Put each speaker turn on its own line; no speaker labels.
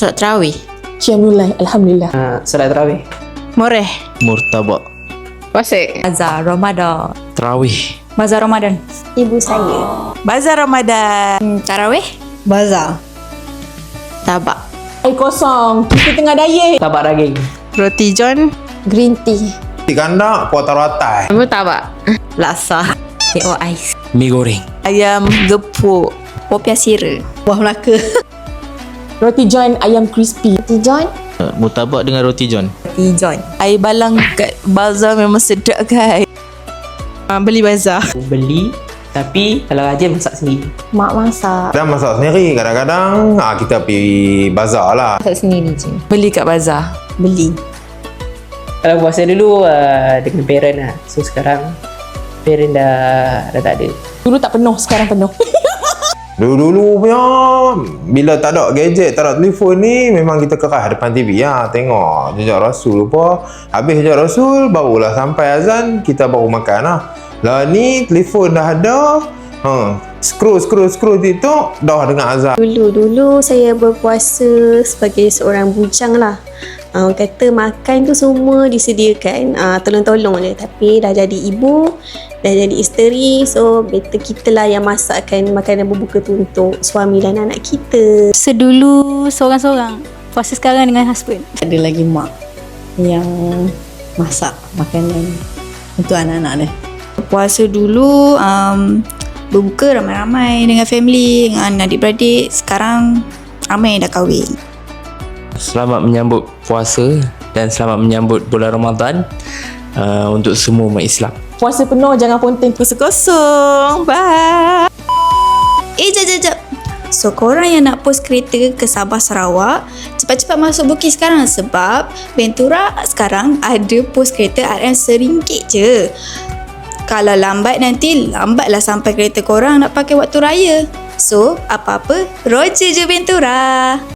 Solat tarawih.
Qiyamul Alhamdulillah.
Salat tarawih.
Moreh.
Murtabak.
Puasa.
Bazar Ramadan.
Tarawih.
Bazar Ramadan.
Ibu saya.
Bazar Ramadan. Tarawih.
Bazar.
Tabak.
Air kosong. Kita tengah diet.
Tabak daging.
Roti john.
Green tea.
Nasi kandak, kuah tarotai.
Apa tabak?
Laksa. Teh ais.
Mi goreng.
Ayam gepuk.
Popiah sira. Buah Melaka.
Roti john ayam crispy.
Tijon.
Murtabak dengan roti john.
Tijon.
Air balang kat bazar memang sedap kan. Beli bazar.
Beli, tapi kalau rajin masak sendiri.
Mak masak.
Dan masak sendiri. Kadang-kadang kita pergi bazar lah.
Masak sendiri je.
Beli kat bazar.
Beli.
Kalau puasa dulu dengan parent lah. So sekarang parent dah tak ada.
Dulu tak penuh, sekarang penuh.
Dulu-dulu punya, bila tak ada gadget, tak ada telefon ni, memang kita kerah depan TV ya, tengok jejak Rasul apa. Habis jejak Rasul, barulah sampai azan, kita baru makan lah. Lah ni, telefon dah ada, scroll TikTok, dah dengan azan.
Dulu saya berpuasa sebagai seorang bujang lah. Orang kata makan tu semua disediakan, tolong-tolong je. Tapi dah jadi ibu, dah jadi isteri, so better kita lah yang masakkan makanan berbuka tu untuk suami dan anak kita.
Sedulu seorang-seorang, puasa sekarang dengan husband.
Ada lagi mak yang masak makanan untuk anak-anak dia. Puasa dulu berbuka ramai-ramai dengan family, dengan adik-beradik. Sekarang ramai yang dah kahwin.
Selamat menyambut puasa dan selamat menyambut bulan Ramadan untuk semua umat Islam.
Puasa penuh, jangan ponteng.
Kosong-kosong. Bye.
Jap. So korang yang nak post kereta ke Sabah Sarawak, cepat-cepat masuk booking sekarang sebab Ventura sekarang ada post kereta RM RM1 je. Kalau lambatlah sampai kereta korang nak pakai waktu raya. So, apa-apa, roger je Ventura.